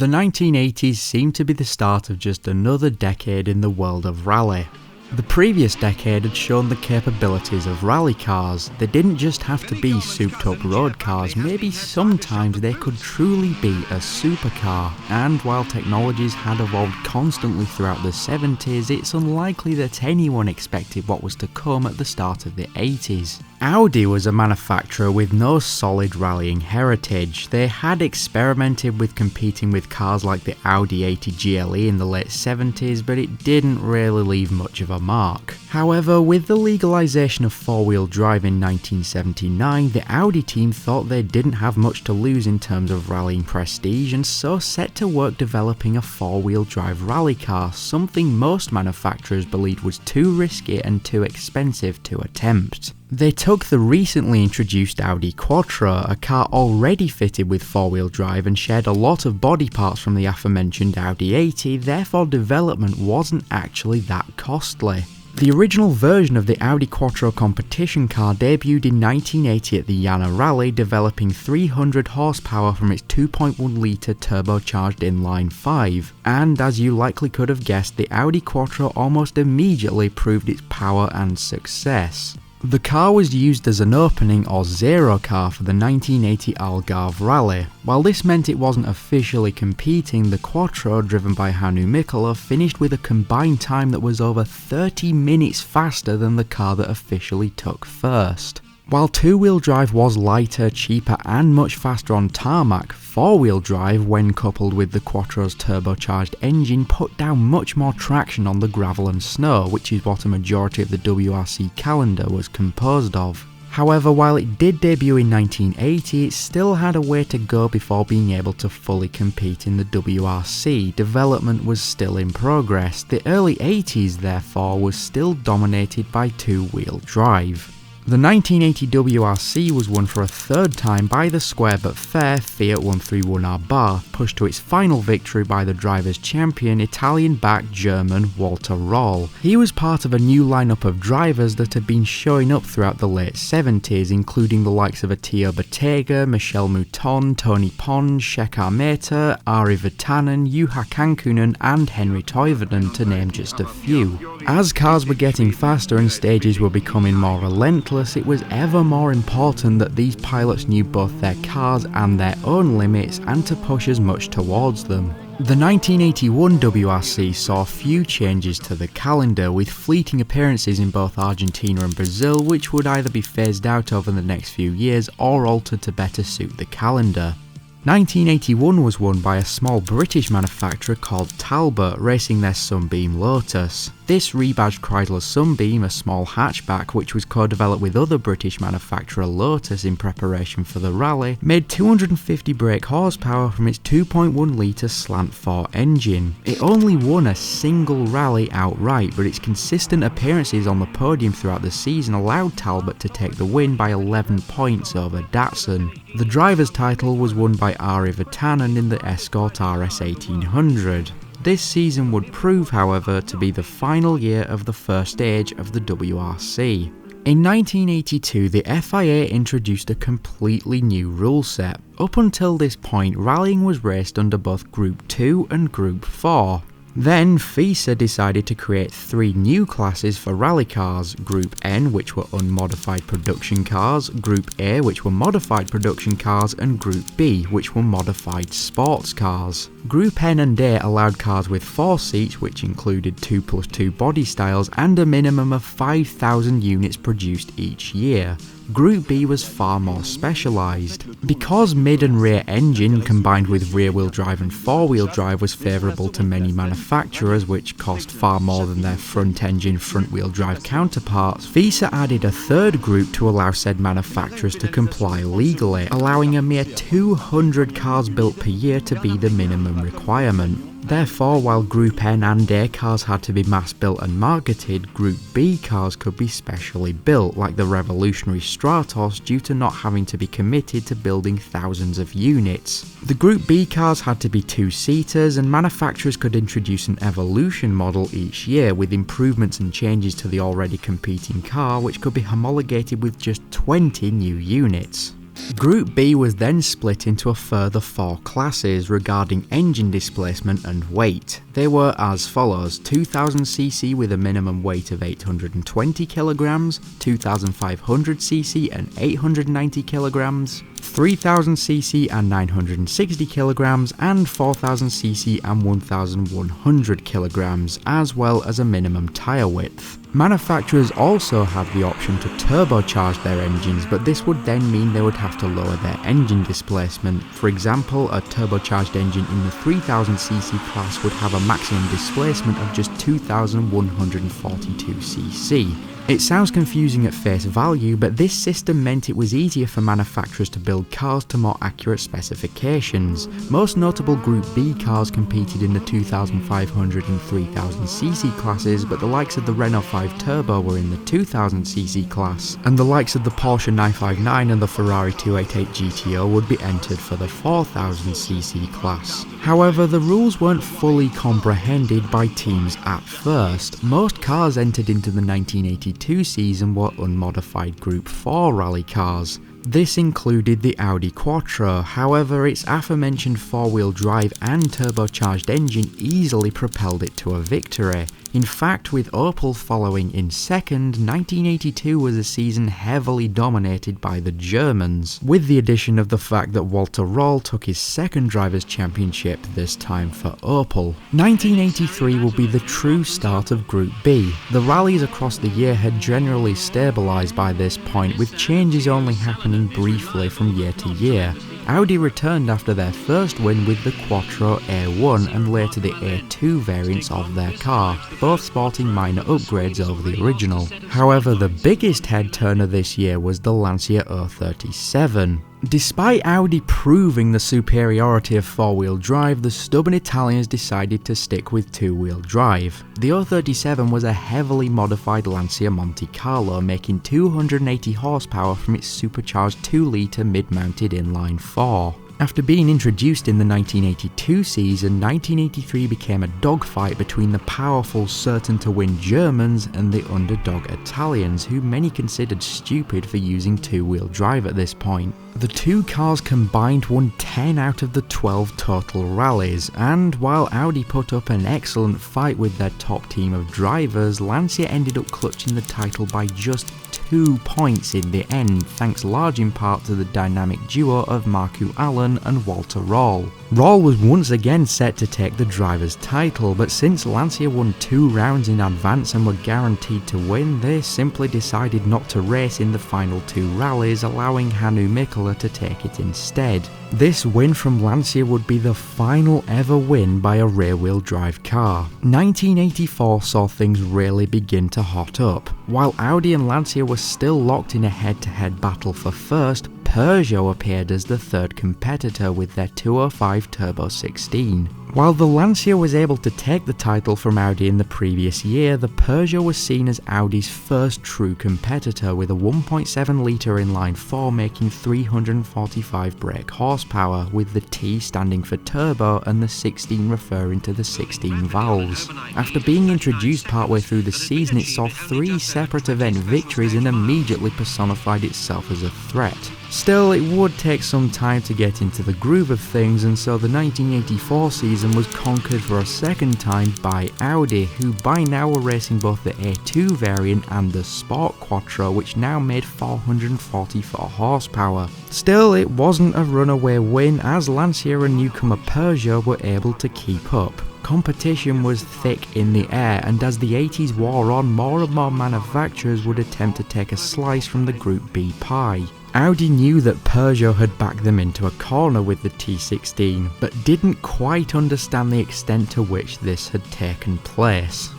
The 1980s seemed to be the start of just another decade in the world of rally. The previous decade had shown the capabilities of rally cars. They didn't just have to be souped up road cars, maybe sometimes they could truly be a supercar. And while technologies had evolved constantly throughout the 70s, it's unlikely that anyone expected what was to come at the start of the 80s. Audi was a manufacturer with no solid rallying heritage. They had experimented with competing with cars like the Audi 80 GLE in the late 70s, but it didn't really leave much of a mark. However, with the legalization of four-wheel drive in 1979, the Audi team thought they didn't have much to lose in terms of rallying prestige, and so set to work developing a four-wheel drive rally car, something most manufacturers believed was too risky and too expensive to attempt. They took the recently introduced Audi Quattro, a car already fitted with four-wheel drive and shared a lot of body parts from the aforementioned Audi 80, therefore development wasn't actually that costly. The original version of the Audi Quattro competition car debuted in 1980 at the Jana Rally, developing 300 horsepower from its 2.1 litre turbocharged inline 5. And as you likely could have guessed, the Audi Quattro almost immediately proved its power and success. The car was used as an opening or zero car for the 1980 Algarve Rally. While this meant it wasn't officially competing, the Quattro, driven by Hannu Mikkola, finished with a combined time that was over 30 minutes faster than the car that officially took first. While two-wheel drive was lighter, cheaper and much faster on tarmac, four-wheel drive, when coupled with the Quattro's turbocharged engine, put down much more traction on the gravel and snow, which is what a majority of the WRC calendar was composed of. However, while it did debut in 1980, it still had a way to go before being able to fully compete in the WRC. Development was still in progress. The early 80s, therefore, was still dominated by two-wheel drive. The 1980 WRC was won for a third time by the square but fair Fiat 131R Bar, pushed to its final victory by the drivers' champion, Italian-backed German Walter Röhrl. He was part of a new lineup of drivers that had been showing up throughout the late 70s, including the likes of Attio Bottega, Michel Mouton, Tony Pons, Shekhar Mehta, Ari Vatanen, Juha Kankkunen and Henri Toivonen, to name just a few. As cars were getting faster and stages were becoming more relentless, it was ever more important that these pilots knew both their cars and their own limits and to push as much towards them. The 1981 WRC saw few changes to the calendar, with fleeting appearances in both Argentina and Brazil, which would either be phased out over the next few years or altered to better suit the calendar. 1981 was won by a small British manufacturer called Talbot, racing their Sunbeam Lotus. This rebadged Chrysler Sunbeam, a small hatchback which was co-developed with other British manufacturer Lotus in preparation for the rally, made 250 brake horsepower from its 2.1 litre slant 4 engine. It only won a single rally outright, but its consistent appearances on the podium throughout the season allowed Talbot to take the win by 11 points over Datsun. The driver's title was won by Ari Vatanen in the Escort RS 1800. This season would prove, however, to be the final year of the first stage of the WRC. In 1982, the FIA introduced a completely new rule set. Up until this point, rallying was raced under both Group 2 and Group 4. Then FISA decided to create three new classes for rally cars: Group N, which were unmodified production cars, Group A, which were modified production cars, and Group B, which were modified sports cars. Group N and A allowed cars with 4 seats, which included 2+2 body styles and a minimum of 5,000 units produced each year. Group B was far more specialised. Because mid and rear engine combined with rear wheel drive and four wheel drive was favourable to many manufacturers, which cost far more than their front engine front wheel drive counterparts, FISA added a third group to allow said manufacturers to comply legally, allowing a mere 200 cars built per year to be the minimum requirement. Therefore, while Group N and A cars had to be mass-built and marketed, Group B cars could be specially built, like the revolutionary Stratos, due to not having to be committed to building thousands of units. The Group B cars had to be two-seaters, and manufacturers could introduce an evolution model each year, with improvements and changes to the already competing car, which could be homologated with just 20 new units. Group B was then split into a further 4 classes regarding engine displacement and weight. They were as follows: 2000cc with a minimum weight of 820 kg, 2500cc and 890 kg, 3000cc and 960 kg, and 4000cc and 1100 kg, as well as a minimum tyre width. Manufacturers also had the option to turbocharge their engines, but this would then mean they would have to lower their engine displacement. For example, a turbocharged engine in the 3000cc class would have a maximum displacement of just 2142cc. It sounds confusing at face value, but this system meant it was easier for manufacturers to build cars to more accurate specifications. Most notable Group B cars competed in the 2500 and 3000cc classes, but the likes of the Renault 5 Turbo were in the 2000cc class, and the likes of the Porsche 959 and the Ferrari 288 GTO would be entered for the 4000cc class. However, the rules weren't fully comprehended by teams at first. Most cars entered into the 1982 season were unmodified Group 4 rally cars. This included the Audi Quattro, however its aforementioned 4-wheel drive and turbocharged engine easily propelled it to a victory. In fact, with Opel following in second, 1982 was a season heavily dominated by the Germans, with the addition of the fact that Walter Röhrl took his second Drivers' Championship, this time for Opel. 1983 will be the true start of Group B. The rallies across the year had generally stabilised by this point, with changes only happening briefly from year to year. Audi returned after their first win with the Quattro A1 and later the A2 variants of their car, both sporting minor upgrades over the original. However, the biggest head turner this year was the Lancia 037. Despite Audi proving the superiority of 4-wheel drive, the stubborn Italians decided to stick with 2-wheel drive. The 037 was a heavily modified Lancia Monte Carlo, making 280 horsepower from its supercharged 2-litre mid-mounted inline 4. After being introduced in the 1982 season, 1983 became a dogfight between the powerful, certain-to-win Germans and the underdog Italians, who many considered stupid for using 2-wheel drive at this point. The two cars combined won 10 out of the 12 total rallies, and while Audi put up an excellent fight with their top team of drivers, Lancia ended up clutching the title by just 2 points in the end, thanks large in part to the dynamic duo of Marco Allen and Walter Röhrl. Röhrl was once again set to take the driver's title, but since Lancia won 2 rounds in advance and were guaranteed to win, they simply decided not to race in the final 2 rallies, allowing Hannu Mikkola to take it instead. This win from Lancia would be the final ever win by a rear-wheel drive car. 1984 saw things really begin to hot up. While Audi and Lancia were still locked in a head-to-head battle for first, Peugeot appeared as the third competitor with their 205 Turbo 16. While the Lancia was able to take the title from Audi in the previous year, the Peugeot was seen as Audi's first true competitor, with a 1.7 litre inline 4 making 345 brake horsepower, with the T standing for turbo and the 16 referring to the 16 valves. After being introduced partway through the season, it saw 3 separate event victories and immediately personified itself as a threat. Still, it would take some time to get into the groove of things, and so the 1984 season was conquered for a second time by Audi, who by now were racing both the A2 variant and the Sport Quattro, which now made 444 horsepower. Still, it wasn't a runaway win, as Lancia and newcomer Peugeot were able to keep up. Competition was thick in the air, and as the 80s wore on, more and more manufacturers would attempt to take a slice from the Group B pie. Audi knew that Peugeot had backed them into a corner with the T16, but didn't quite understand the extent to which this had taken place.